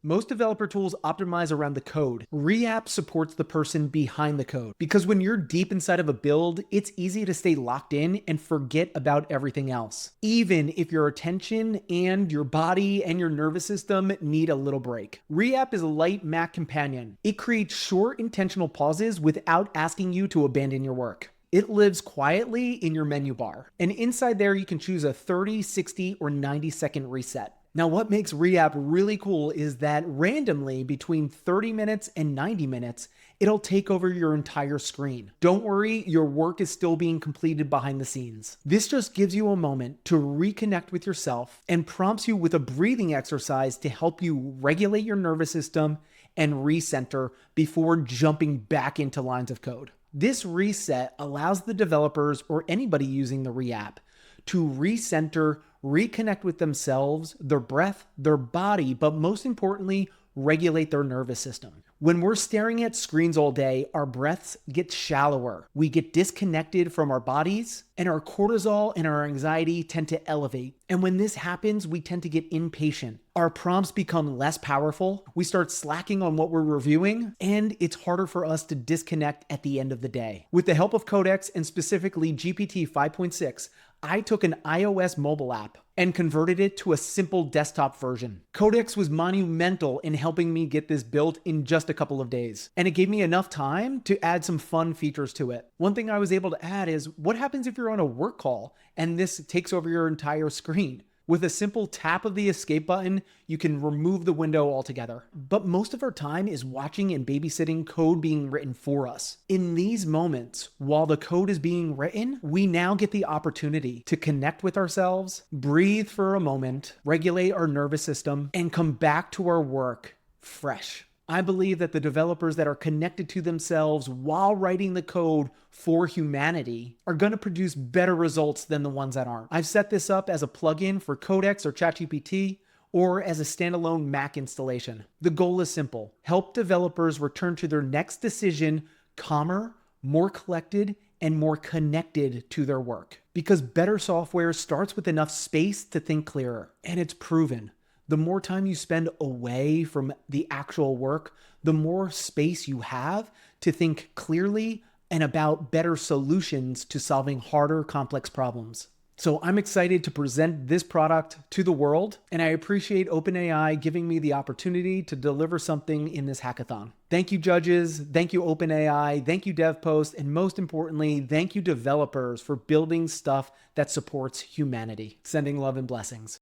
Most developer tools optimize around the code. ReApp supports the person behind the code. Because when you're deep inside of a build, it's easy to stay locked in and forget about everything else, even if your attention and your body and your nervous system need a little break. ReApp is a light Mac companion. It creates short, intentional pauses without asking you to abandon your work. It lives quietly in your menu bar, and inside there you can choose a 30, 60, or 90-second reset. Now, what makes ReApp really cool is that randomly between 30 minutes and 90 minutes, it'll take over your entire screen. Don't worry, your work is still being completed behind the scenes. This just gives you a moment to reconnect with yourself and prompts you with a breathing exercise to help you regulate your nervous system and recenter before jumping back into lines of code. This reset allows the developers or anybody using the ReApp to recenter, reconnect with themselves, their breath, their body, but most importantly, regulate their nervous system. When we're staring at screens all day, our breaths get shallower. We get disconnected from our bodies, and our cortisol and our anxiety tend to elevate. And when this happens, we tend to get impatient. Our prompts become less powerful. We start slacking on what we're reviewing, and it's harder for us to disconnect at the end of the day. With the help of Codex and specifically GPT 5.6, I took an iOS mobile app and converted it to a simple desktop version. Codex was monumental in helping me get this built in just a couple of days, and it gave me enough time to add some fun features to it. One thing I was able to add is what happens if you're on a work call and this takes over your entire screen? With a simple tap of the escape button, you can remove the window altogether. But most of our time is watching and babysitting code being written for us. In these moments, while the code is being written, we now get the opportunity to connect with ourselves, breathe for a moment, regulate our nervous system, and come back to our work fresh. I believe that the developers that are connected to themselves while writing the code for humanity are going to produce better results than the ones that aren't. I've set this up as a plugin for Codex or ChatGPT or as a standalone Mac installation. The goal is simple: help developers return to their next decision calmer, more collected, and more connected to their work. Because better software starts with enough space to think clearer, and it's proven. The more time you spend away from the actual work, the more space you have to think clearly and about better solutions to solving harder, complex problems. So I'm excited to present this product to the world, and I appreciate OpenAI giving me the opportunity to deliver something in this hackathon. Thank you, judges. Thank you, OpenAI. Thank you, DevPost. And most importantly, thank you, developers, for building stuff that supports humanity. Sending love and blessings.